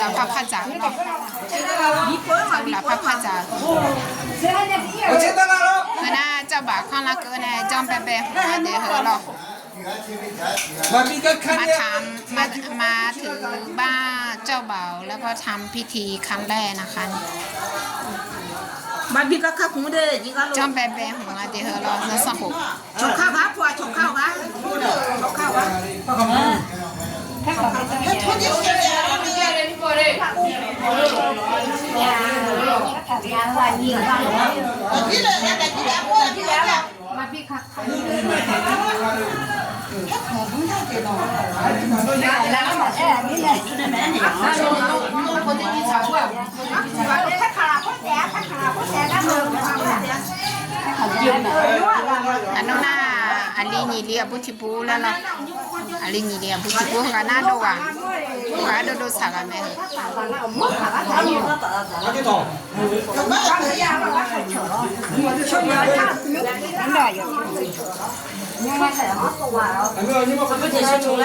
là pha pha giả nó là pha pha giả người ta cho bà con là cứ này trong bé bé để hở lò mà thử ba cho bảoแล้วก็ทำพิธีครั้งแรกนะคะบ้านพี่ก็ขับหูเด้อยิ่งก็ลง trong bé béของเราđể hở lò nó sắp hụt ชงข้าวครับพอชงข้าวครับชงข้าวครับมาพี่ค่ะแล้วก็บอกนี่เลยคนที่มีสาวอ่ะถ้าขาพ่อแก่ก็มืออันนู้นน่ะอันนี้นี่เรียบุติปูแล้วล่ะอันนี้นี่เรียบุติปูกันน่าดูอ่ะกันดูสักกันไหม아니요, 아니면 그거 제시해 줄래?